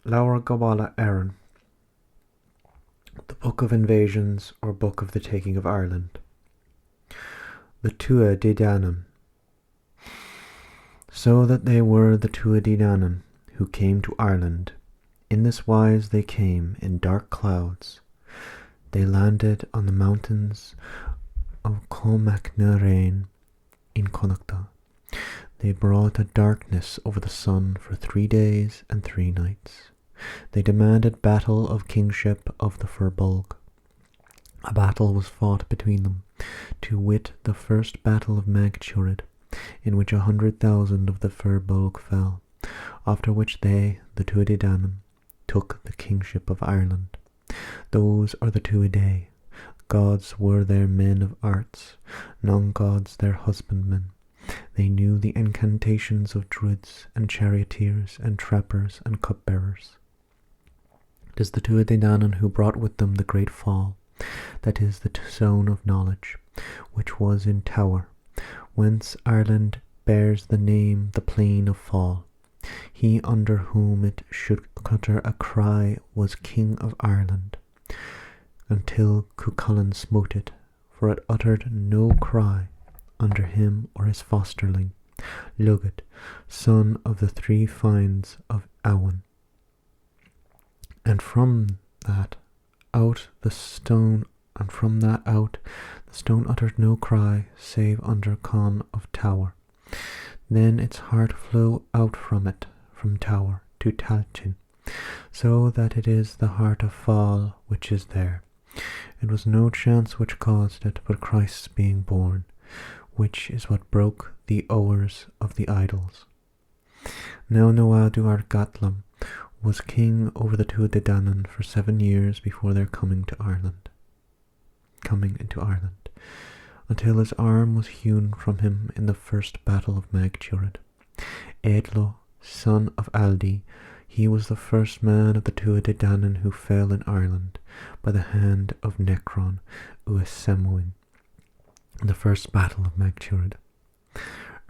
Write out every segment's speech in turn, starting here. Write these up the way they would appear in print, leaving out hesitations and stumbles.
Laura Gabala Aaron, The Book of Invasions or Book of the Taking of Ireland. The Tuath De Danann. So that they were the Tuath De Danann who came to Ireland. In this wise they came in dark clouds. They landed on the mountains of Colmacnarain in Connacht. They brought a darkness over the sun for 3 days and 3 nights. They demanded battle of kingship of the Firbolg. A battle was fought between them, to wit the first battle of Mag Tuath, in which 100,000 of the Firbolg fell, after which they, the Tuath De Danann, took the kingship of Ireland. Those are the Tuath De. Gods were their men of arts, non-gods their husbandmen. They knew the incantations of druids and charioteers and trappers and cupbearers. It is the Tuath De Danann who brought with them the great fall, that is the stone of knowledge, which was in Tower, whence Ireland bears the name the plain of fall. He under whom it should utter a cry was King of Ireland, until Cuchulainn smote it, for it uttered no cry under him or his fosterling, Lugit, son of the 3 Fines of Awan. And from that out the stone uttered no cry save under Con of Tower. Then its heart flew out from it, from Tower to Talchin, so that it is the heart of fall which is there. It was no chance which caused it, but Christ's being born, which is what broke the owers of the idols. Now Nuadu ar Gatlam was king over the Tuath De Danann for 7 years before their coming into Ireland, until his arm was hewn from him in the first battle of Mag Tuath. Eadlo, son of Aldi, he was the first man of the Tuath De Danann who fell in Ireland by the hand of Necron Uasemuin in the first battle of Mag Tuath.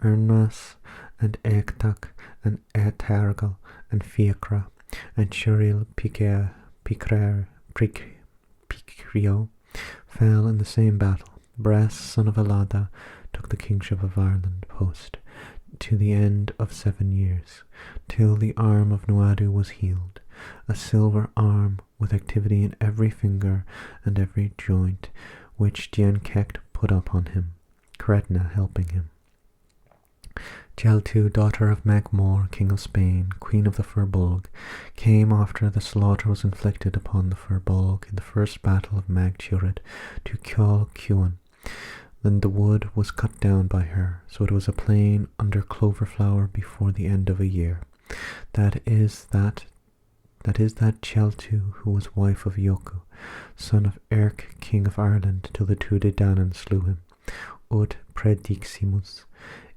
Ernmas and Echtach and Etargal and Fiacra and Shuril Picrio fell in the same battle. Bras, son of Alada, took the kingship of Ireland post to the end of 7 years, till the arm of Nuadu was healed, a silver arm with activity in every finger and every joint, which Dian Kecht put upon him, Credna helping him. Cheltu, daughter of Magmor, king of Spain, queen of the Firbolg, came after the slaughter was inflicted upon the Firbolg in the first battle of Mag Tuath to Ceol Cuan. Then the wood was cut down by her, so it was a plain under clover flower before the end of a year. That is that Cheltu who was wife of Yoku, son of Erc, king of Ireland, till the Tuath De Danann slew him. Ut prediximus.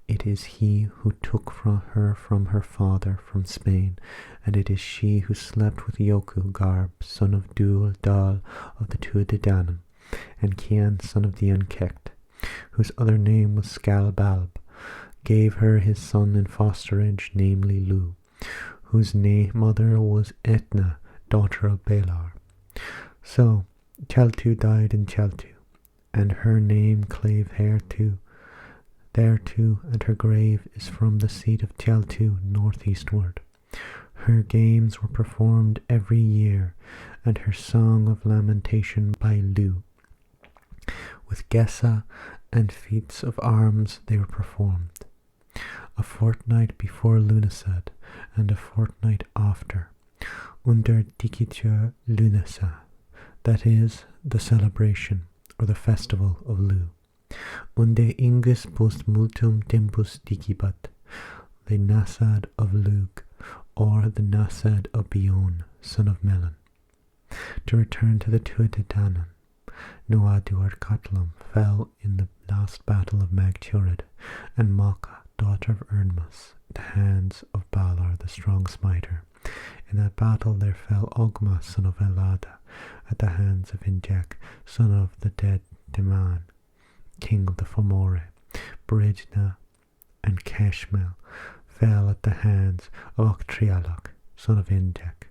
It is he who took from her father from Spain, and it is she who slept with Yoku Garb, son of Dual Dal of the Tuath De Danann, and Cian, son of Dian Kecht, whose other name was Scalbalb, gave her his son in fosterage, namely Lu, whose mother was Etna, daughter of Balar. So Cheltu died in Cheltu, and her name clave thereto, and her grave is from the seat of Cheltu northeastward. Her games were performed every year, and her song of lamentation by Lu. With Gessa and feats of arms they were performed, a fortnight before Lunasad, and a fortnight after, under Dikitur Lunasa, that is, the celebration, or the festival of Lu. Unde ingus post multum tempus dicibat, the Nasad of Lug, or the Nasad of Bion, son of Melon. To return to the Tuath De Danann, Nuadu ar Gatlam fell in the last battle of Mag Tuath, and Macha, daughter of Ernmas, at the hands of Balar the strong smiter. In that battle there fell Ogma, son of Elada, at the hands of Injek, son of the dead Deman, king of the Fomore. Bridna and Keshmel fell at the hands of Octrialach, son of Indek,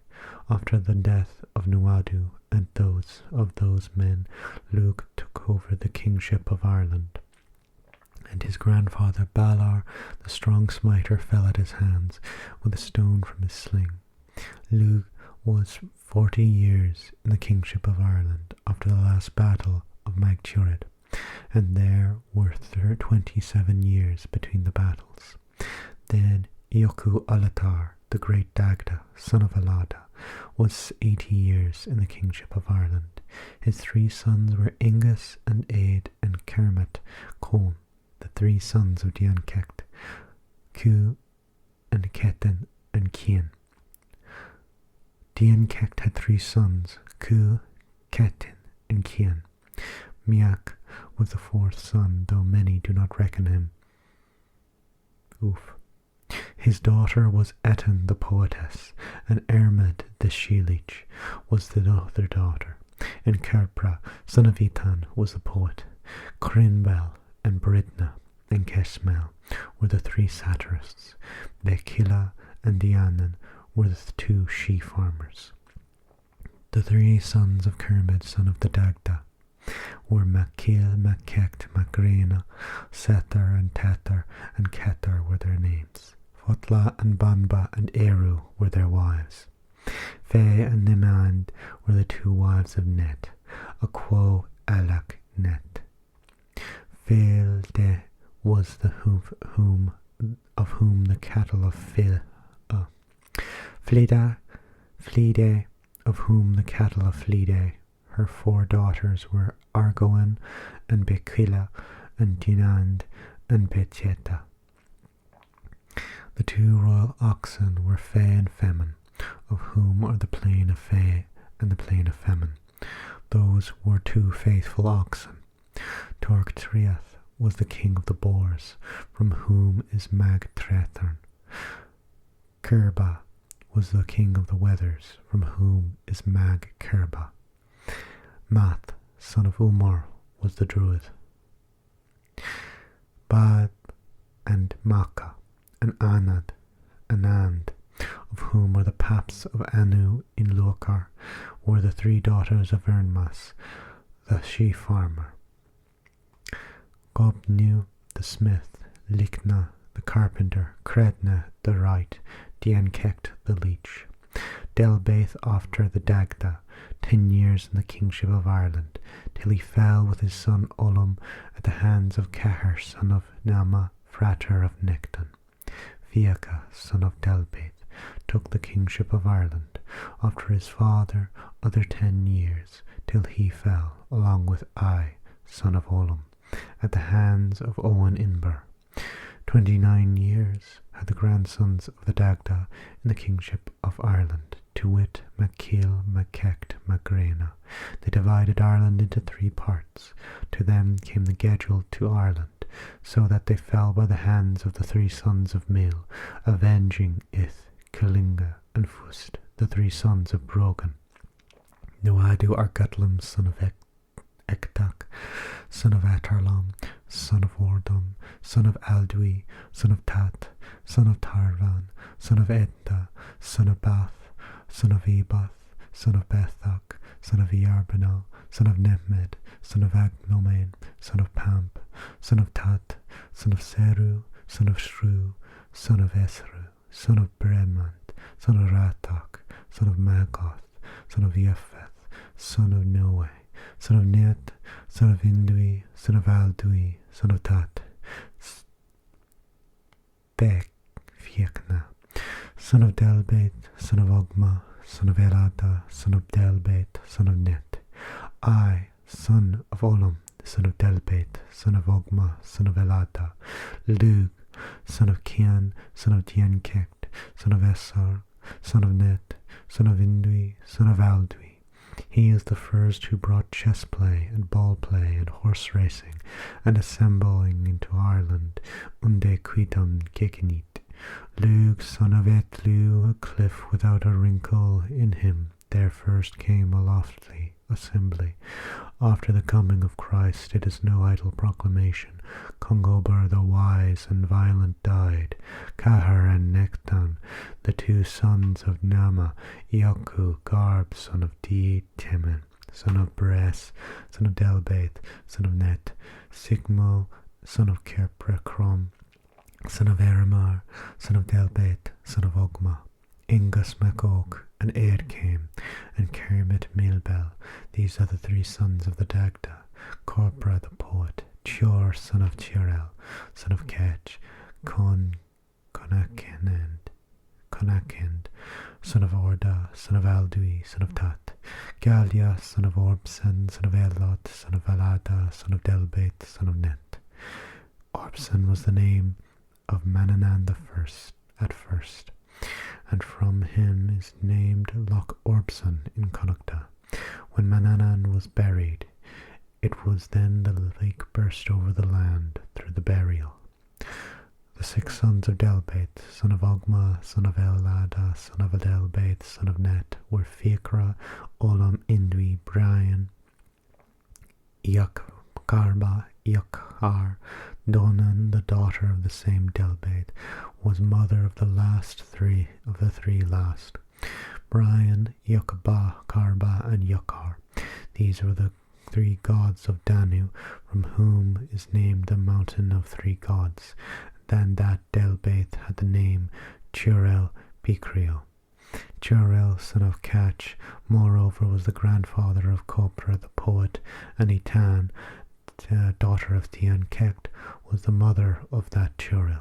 After the death of Nuadu and those of those men, Lugh took over the kingship of Ireland. And his grandfather Balor, the strong smiter, fell at his hands with a stone from his sling. Lugh was 40 years in the kingship of Ireland after the last battle of Magturid, and there were 27 years between the battles. Then Iochu Alatar, the great Dagda, son of Alada, was 80 years in the kingship of Ireland. His 3 sons were Ingus and Aed and Kermit Cone, the 3 sons of Diancecht, Cu and Cetan and Cian. Diancecht had 3 sons, Cu, Cetan and Cian. Miach was the 4th son, though many do not reckon him. His daughter was Etan the poetess, and Ermed the she-leech was the other daughter, and Kerpra, son of Etan, was the poet. Crinbel and Bridna and Kesmel were the 3 satirists. Bekila and Dianan were the 2 she-farmers. The 3 sons of Kermid, son of the Dagda, were Makil, Makecht, Magrena, Setar and Tetar and Ketar were their names. Fotla and Banba and Eiru were their wives. Fe and Nimand were the 2 wives of Net, Aquo Alak Net. Feilde was the whom the cattle of Flide of whom the cattle of Flide. Her 4 daughters were Argoan and Bekila and Dinand and Betcheta. The 2 royal oxen were Fe and Femin, of whom are the plain of Fe and the plain of Femin. Those were 2 faithful oxen. Tuath was the king of the boars, from whom is Mag Trethern. Kerba was the king of the wethers, from whom is Mag Kerba. Math, son of Umar, was the druid. Bad and Makkah and Anand, of whom are the paps of Anu in Lokar, were the 3 daughters of Ernmas, the she-farmer. Gobnu, the smith, Likna, the carpenter, Credna, the wright, Diancecht, the leech. Delbaith after the Dagda, 10 years in the kingship of Ireland, till he fell with his son Olum at the hands of Cahir, son of Nama, frater of Necton. Fiacha, son of Delbaith, took the kingship of Ireland after his father other 10 years, till he fell, along with Ai, son of Olum, at the hands of Owen Inber. 29 years had the grandsons of the Dagda in the kingship of Ireland, to wit, Makil, Makecht, Magrena. They divided Ireland into 3 parts. To them came the Gedril to Ireland, so that they fell by the hands of the 3 sons of Mil, avenging Ith, Kilinga, and Fust, the 3 sons of Brogan. Nuadu Argatlam, son of Ektak, son of Atarlam, son of Ordum, son of Aldui, son of Tat, son of Tarvan, son of Edda, son of Bath, son of Ebath, son of Bethak, son of Iarbanel, son of Nemed, son of Agnomain, son of Pamp, son of Tat, son of Seru, son of Shru, son of Esru, son of Bremant, son of Ratak, son of Magoth, son of Yefeth, son of Noe, son of Net, son of Indui, son of Aldui, son of Tat, Bek, Fiekna, son of Delbeit, son of Ogma, son of Elada, son of Delbeit, son of Net. I, son of Olam, son of Delbeit, son of Ogma, son of Elada. Lug, son of Kian, son of Diancecht, son of Essar, son of Net, son of Indui, son of Aldui. He is the first who brought chess play and ball play and horse racing and assembling into Ireland, unde quidam gegenit. Lug, son of Etlu, a cliff without a wrinkle in him, there first came aloftly assembly. After the coming of Christ, it is no idle proclamation. Congober the wise and violent died. Cahir and Nectan, the two sons of Nama, Ioku, Garb, son of Di, Temen, son of Beres, son of Delbaith, son of Net, Sigmo, son of Kerprekrom, son of Eramar, son of Delbaith, son of Ogma, Ingus MacOak, and Eir came, and Kermit Milbel. These are the three sons of the Dagda. Corpra the poet, Tior, son of Tirel, son of Ketch, Conakend, son of Orda, son of Aldui, son of Tat, Galia, son of Orbsen, son of Elot, son of Valada, son of Delbaith, son of Net. Orbsen was the name of Mananan the first, at first, and from him is named Loch Orbson in Connacht. When Mananan was buried, it was then the lake burst over the land through the burial. The six sons of Delbaith, son of Ogma, son of Elada, son of Delbaith, son of Net, were Fiacra, Olam, Indui, Brian, Garba, Iachar. Donan, the daughter of the same Delbaith, was mother of the three last. Brian, Iachba, Garba, and Iachar. These were the three gods of Danu, from whom is named the mountain of three gods. Then that Delbaith had the name Turel Picrio. Turel, son of Catch, moreover was the grandfather of Copra the poet, and Etan, daughter of Tian Kect, was the mother of that Turel.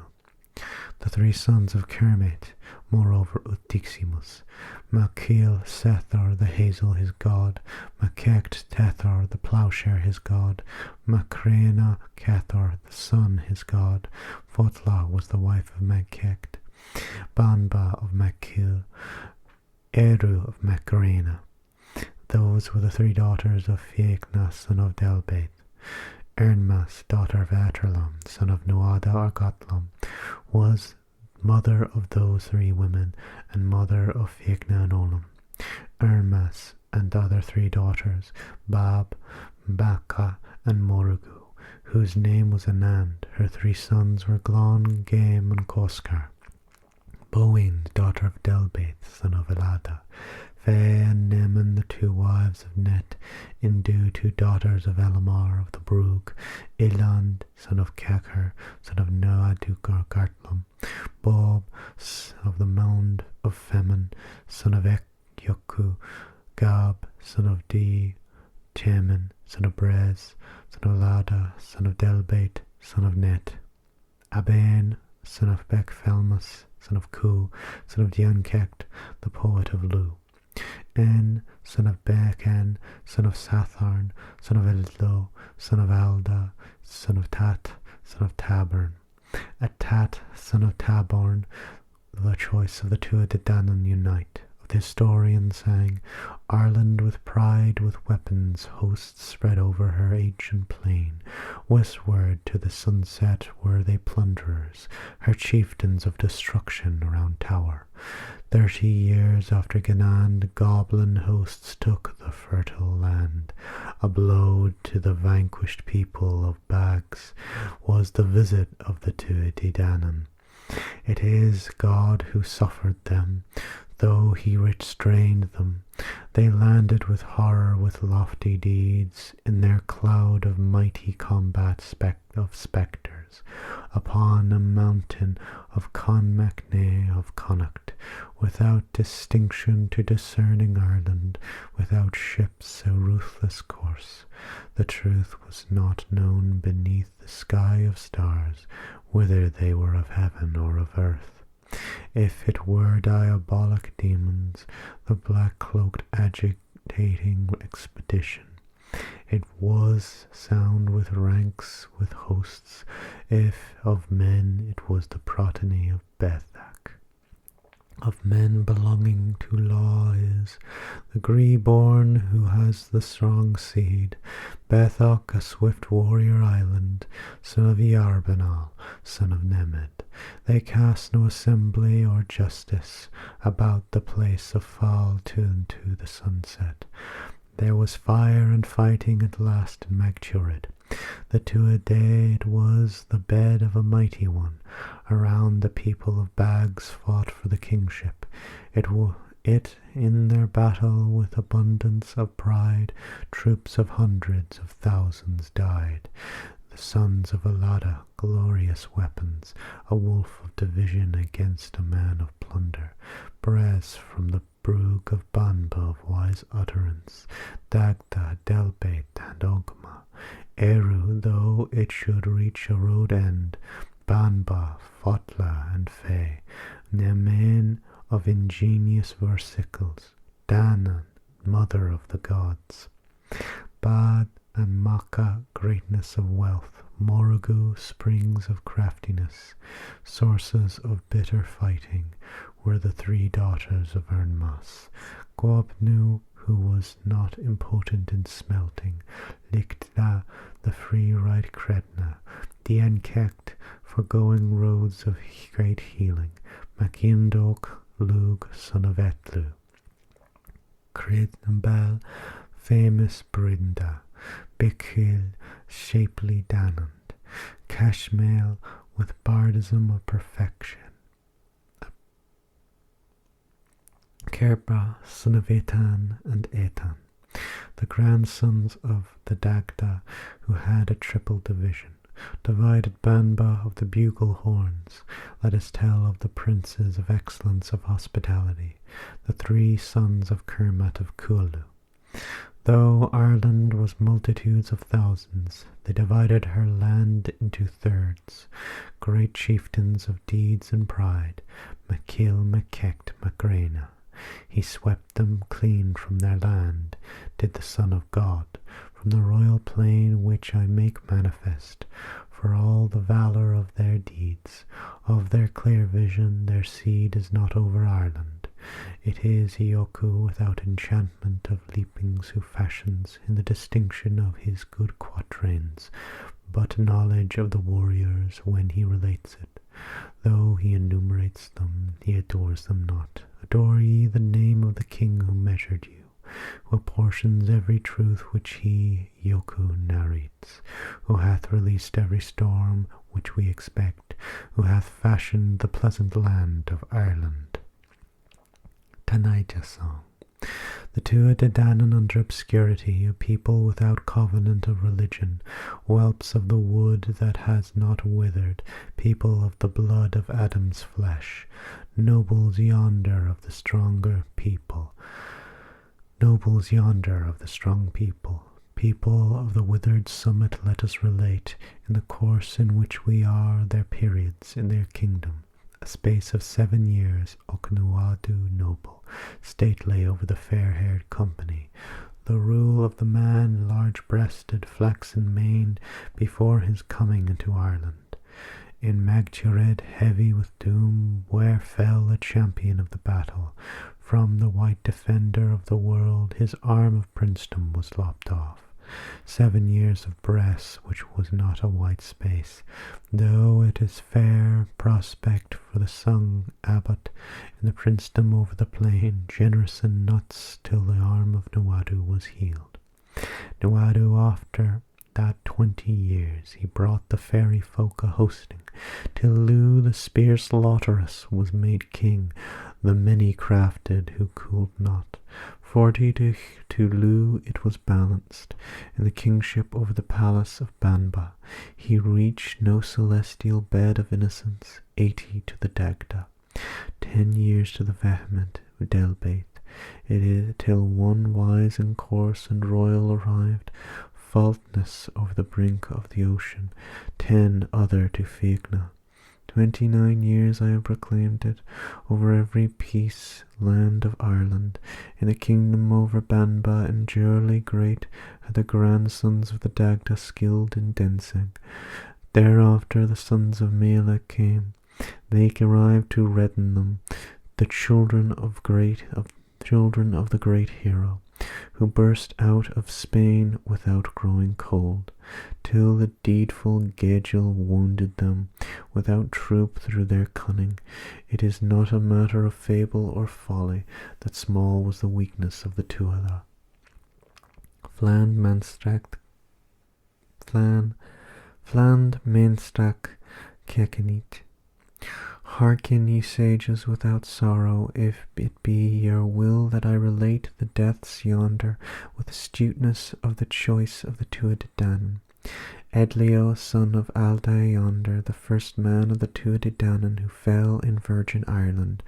The three sons of Kermit, moreover Utiximus, Makil, Sethar the hazel his god, Makekt, Tethar the plowshare his god, Makrena, Kethar the sun his god, Fotla was the wife of Makekt, Banba of Makil, Eiru of Makrena. Those were the three daughters of Fiachna, son of Delbaith. Ernmas, daughter of Atralam, son of Noada or Gotlam, was mother of those three women, and mother of Fiachna and Olam. Ernmas and other three daughters, Bab, Baka, and Morugu, whose name was Anand. Her three sons were Glon, Game, and Koskar. Bowen, daughter of Delbaith, son of Elada. Fe and Neman, the two wives of Net. Indu, two daughters of Elamar of the Brug. Eland, son of Kakar, son of Noadukar Gartlam. Bob, of the mound of Femin, son of Ekyoku. Gab, son of Di. Temin, son of Brez, son of Lada, son of Delbaith, son of Net. Aben, son of Bekfelmus, son of Ku, son of Diankekt, the poet of Lu. En, son of Bechen, son of Satharn, son of Eldlo, son of Alda, son of Tat, son of Taborn. Tat, son of Taborn, the choice of the Tuath De Danann unite. Of the historian sang, Ireland with pride, with weapons, hosts spread over her ancient plain. Westward to the sunset were they plunderers, her chieftains of destruction around Tower. 30 years after Ganaan, the goblin hosts took the fertile land. A blow to the vanquished people of Bags was the visit of the Tuath De Danann. It is God who suffered them, though he restrained them. They landed with horror, with lofty deeds, in their cloud of mighty combat of spectres, upon a mountain of Conmacne of Connacht, without distinction to discerning Ireland, without ships a ruthless course. The truth was not known beneath the sky of stars, whether they were of heaven or of earth. If it were diabolic demons, the black-cloaked agitating expedition, it was sound with ranks, with hosts. If of men, it was the progeny of Bethak. Of men belonging to law is the Gree-born who has the strong seed, Bethok, a swift warrior island, son of Iarbanal, son of Nemed. They cast no assembly or justice about the place of fall to the sunset. There was fire and fighting at last in Magturid. The Tuath De it was the bed of a mighty one. Around the people of Bags fought for the kingship. It in their battle with abundance of pride, troops of hundreds of thousands died. The sons of Alada, glorious weapons, a wolf of division against a man of plunder. Brez from the brook of Banba of wise utterance, Dagda, Delbeit, and Ogma. Eiru, though it should reach a road end, Banba, Fotla, and Fey. Nemen of ingenious versicles, Danann, mother of the gods. Bad and Maka, greatness of wealth, Morugu, springs of craftiness, sources of bitter fighting, were the three daughters of Ernmas. Gwobnu, who was not impotent in smelting, Lichtla, the free right Credna, Dienkekt, for going roads of great healing, Macindok, Lug, son of Etlu. Crednabel, famous Brinda, Bikil, shapely Danand, Kashmael, with bardism of perfection. Kerbra, son of Etan and Etan, the grandsons of the Dagda, who had a triple division, divided Banba of the bugle horns. Let us tell of the princes of excellence of hospitality, the three sons of Kermat of Kualu. Though Ireland was multitudes of thousands, they divided her land into thirds. Great chieftains of deeds and pride, Makil, Makekt, Magrena. He swept them clean from their land, did the Son of God, from the royal plain which I make manifest, for all the valour of their deeds, of their clear vision. Their seed is not over Ireland. It is Ioku without enchantment of leapings, who fashions in the distinction of his good quatrains, but knowledge of the warriors when he relates it. Though he enumerates them, he adores them not. Adore ye the name of the king who measured you, who apportions every truth which he, Ioku, narrates, who hath released every storm which we expect, who hath fashioned the pleasant land of Ireland. Tanaija song. The Tuath De Danann under obscurity, a people without covenant of religion, whelps of the wood that has not withered, people of the blood of Adam's flesh, nobles yonder of the stronger people, nobles yonder of the strong people, people of the withered summit. Let us relate, in the course in which we are, their periods in their kingdom. A space of 7 years, Oknuadu noble, stately over the fair-haired company, the rule of the man large-breasted, flaxen-maned, before his coming into Ireland. In Magturid, heavy with doom, where fell a champion of the battle, from the white defender of the world, his arm of princedom was lopped off. 7 years of Bress, which was not a white space, though it is fair prospect for the sung abbot in the princedom over the plain, generous in nuts, till the arm of Nuadu was healed. Nuadu, after that 20 years, he brought the fairy folk a hosting, till Lu the spear slaughterous was made king, the many-crafted who cooled not. 40 to Lu it was balanced, in the kingship over the palace of Banba. He reached no celestial bed of innocence. 80 to the Dagda, 10 years to the vehement Delbeit. It is till one wise and coarse and royal arrived, faultless over the brink of the ocean. 10 other to Figna. 29 years I have proclaimed it, over every piece land of Ireland, in the kingdom over Banba and Jurley great, had the grandsons of the Dagda skilled in dancing. Thereafter the sons of Mela came, they arrived to redden them, the children of the great hero, who burst out of Spain without growing cold, till the deedful Gagel wounded them, without troop through their cunning. It is not a matter of fable or folly that small was the weakness of the Tuatha. Fland Mainstrack Kekenit. Hearken, ye sages, without sorrow, if it be your will that I relate the deaths yonder with astuteness of the choice of the Tuath De Danann. Edlio, son of Alda yonder, the first man of the Tuath De Danann, who fell in virgin Ireland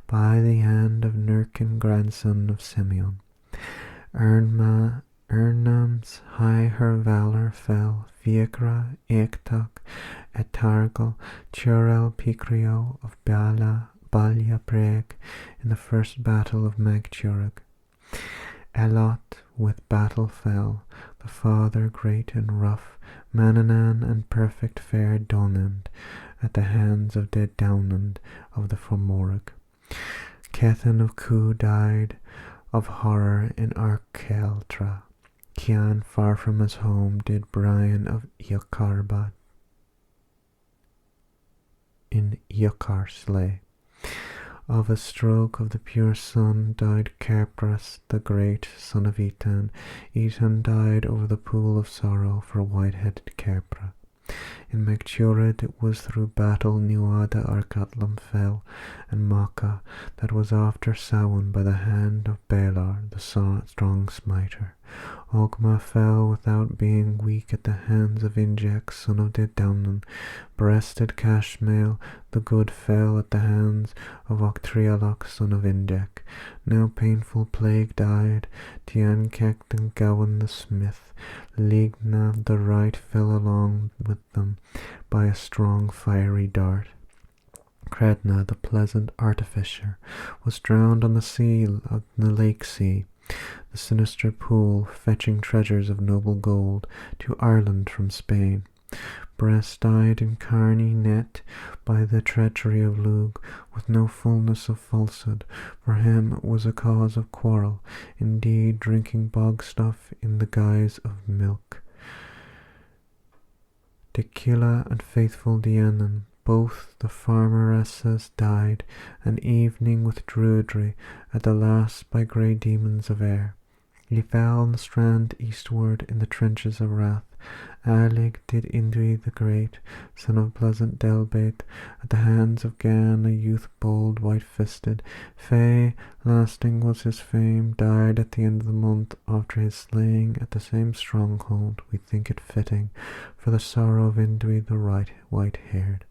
by the hand of Nurkin, grandson of Simeon. Ernam's high her valour fell, Fiacra, Eictoch, Etargal, Turel Picrio of Ballia Breg, in the first battle of Magturag. Elot with battle fell, the father great and rough, Mananan and perfect fair Donand, at the hands of De Danann of the Fomorag. Kethan of Cu died of horror in Arkeltra. Cian, far from his home, did Brian of Iocarba in Iocar slay. Of a stroke of the pure sun died Kerpras, the great son of Etan. Etan died over the pool of sorrow for white-headed Kerpra. In Magturad it was through battle Nuada Arkatlam fell, and Macha, that was after Samhain by the hand of Balar, the strong smiter. Ogma fell without being weak at the hands of Injek, son of De Danann. Breasted Cashmail, the good, fell at the hands of Octrialoch, son of Injek. Now painful plague died, Tiankek and Gowan the smith. Ligna the right fell along with them by a strong fiery dart. Credna, the pleasant artificer, was drowned on the sea of the lake sea, the sinister pool, fetching treasures of noble gold to Ireland from Spain. Brest died in Carney net by the treachery of Lug, with no fullness of falsehood. For him it was a cause of quarrel, indeed, drinking bog stuff in the guise of milk. Decula and faithful Dianan, both the farmeresses, died, an evening with druidry, at the last by grey demons of air. He fell on the strand eastward in the trenches of wrath. Alig did Indri the great, son of pleasant Delbate, at the hands of Gan, a youth bold, white-fisted. Fey, lasting was his fame, died at the end of the month after his slaying at the same stronghold. We think it fitting, for the sorrow of Indri the white-haired.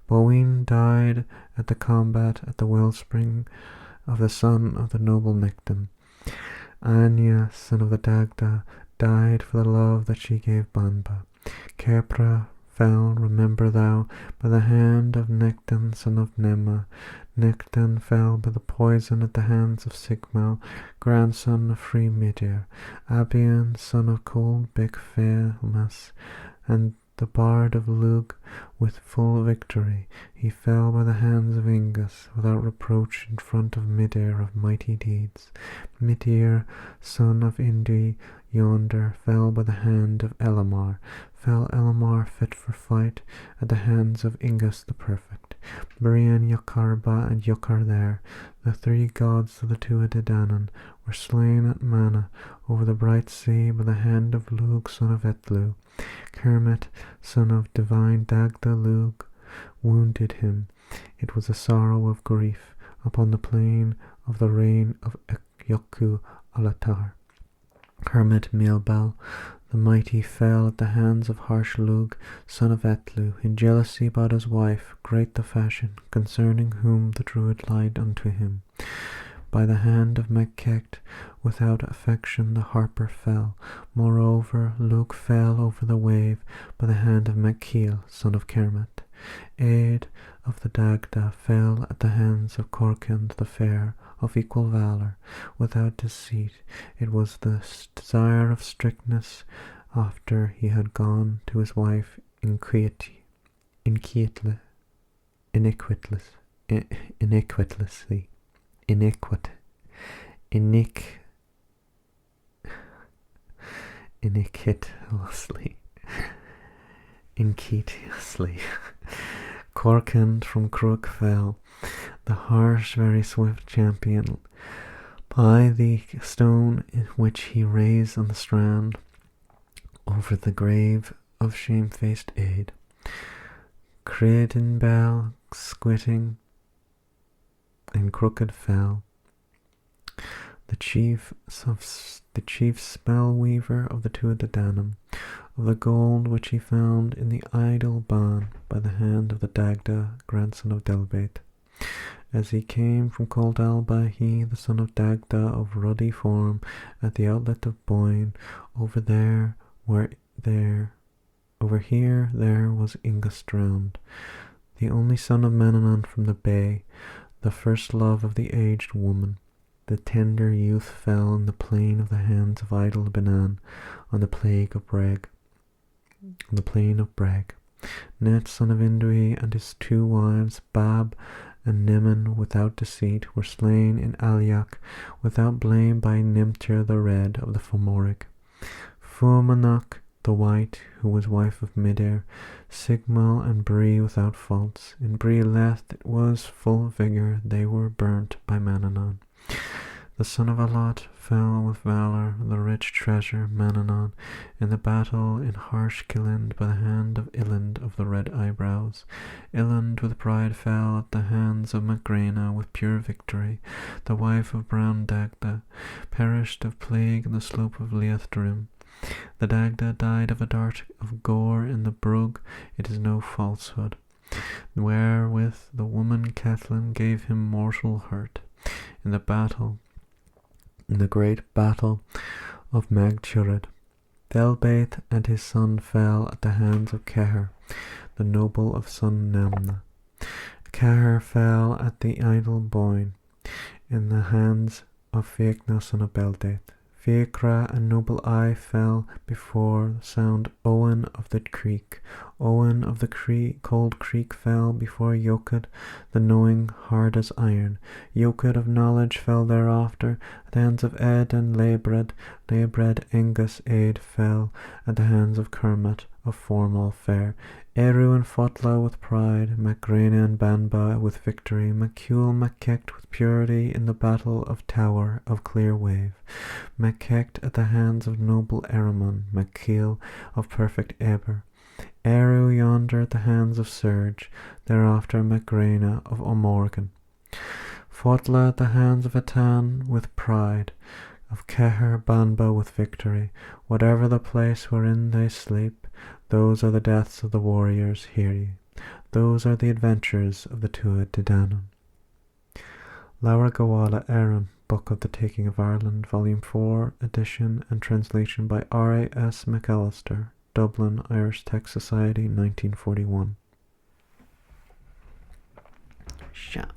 Bowen died at the combat at the wellspring of the son of the noble Necton. Anya, son of the Dagda, died for the love that she gave Banba. Kerpra fell, remember thou, by the hand of Necton, son of Nema. Necton fell by the poison at the hands of Sigmal, grandson of free Midir. Abian, son of cold Bic Femas, and the bard of Lug, with full victory. He fell by the hands of Ingus, without reproach, in front of Midir of mighty deeds. Midir, son of Indi, yonder, fell by the hand of Elamar. Fell Elamar fit for fight, at the hands of Ingus the perfect. Brian, Yokarba, and Yokar there, the three gods of the Tuath De Danann, were slain at Mana, over the bright sea, by the hand of Lug, son of Etlu. Kermit, son of divine Dagda Lug, wounded him. It was a sorrow of grief, upon the plain of the reign of Yoku Alatar. Kermit Milbal, the mighty, fell at the hands of harsh Lug, son of Etlu, in jealousy about his wife, great the fashion, concerning whom the druid lied unto him. By the hand of Mekekt, without affection, the harper fell. Moreover, Lug fell over the wave, by the hand of Mekeel, son of Kermit. Aid of the Dagda fell at the hands of Corkand the fair, of equal valour, without deceit. It was the desire of strictness, after he had gone to his wife iniquitously. Corkand from Crook fell, the harsh, very swift champion. By the stone in which he raised on the strand, over the grave of shamefaced Aid, Creighton bell squitting and crooked fell, the chief spell weaver of the Tuath De Danann, of the gold which he found in the idle ban by the hand of the Dagda, grandson of Delbait. As he came from cold Alba, he, the son of Dagda, of ruddy form, at the outlet of Boyne, over here there was Ingus drowned, the only son of Manannán from the bay, the first love of the aged woman. The tender youth fell in the plain of the hands of idle Benan, on the plain of Breg. Net, son of Indui, and his 2 wives, Bab and Niman, without deceit, were slain in Aliach, without blame, by Nimtir the Red of the Fomoric. Fuamanach the White, who was wife of Midir, Sigmal and Bree without faults. In Bree Leth it was full vigour, they were burnt by Manannán. The son of Alot fell with valour, the rich treasure, Manannán, in the battle in harsh Killind by the hand of Illand of the red eyebrows. Illand with pride fell at the hands of Macgrana with pure victory. The wife of brown Dagda perished of plague in the slope of Leathdrim. The Dagda died of a dart of gore in the Brug, it is no falsehood, wherewith the woman Catelyn gave him mortal hurt. In the great battle of Magchurid, Delbait and his son fell at the hands of Ceher, the noble of son Namna. Ceher fell at the idle Boyne, in the hands of Fiachna, son of Beldate. Fiachra and noble Eye fell before the sound Owen of the Creek. Owen of the cold creek fell before Yoked, the knowing hard as iron. Yoked of knowledge fell thereafter at the hands of Ed and Labred. Labred Engus Aid fell at the hands of Kermit of Formal fair. Eiru and Fotla with pride, Macgrana and Banba with victory, Macule Mackect with purity in the battle of Tower of Clear Wave, Mackect at the hands of noble Eramon, Mackiel of perfect Eber, Eiru yonder at the hands of Surge, thereafter Macgrana of Omorgan, Fotla at the hands of Atan with pride, of Ceher Banba with victory. Whatever the place wherein they sleep, those are the deaths of the warriors, hear ye. Those are the adventures of the Tuath De Danann. Laura Gawala Aaron, Book of the Taking of Ireland, Volume 4, edition and translation by R.A.S. McAllister, Dublin, Irish Text Society, 1941. Shut.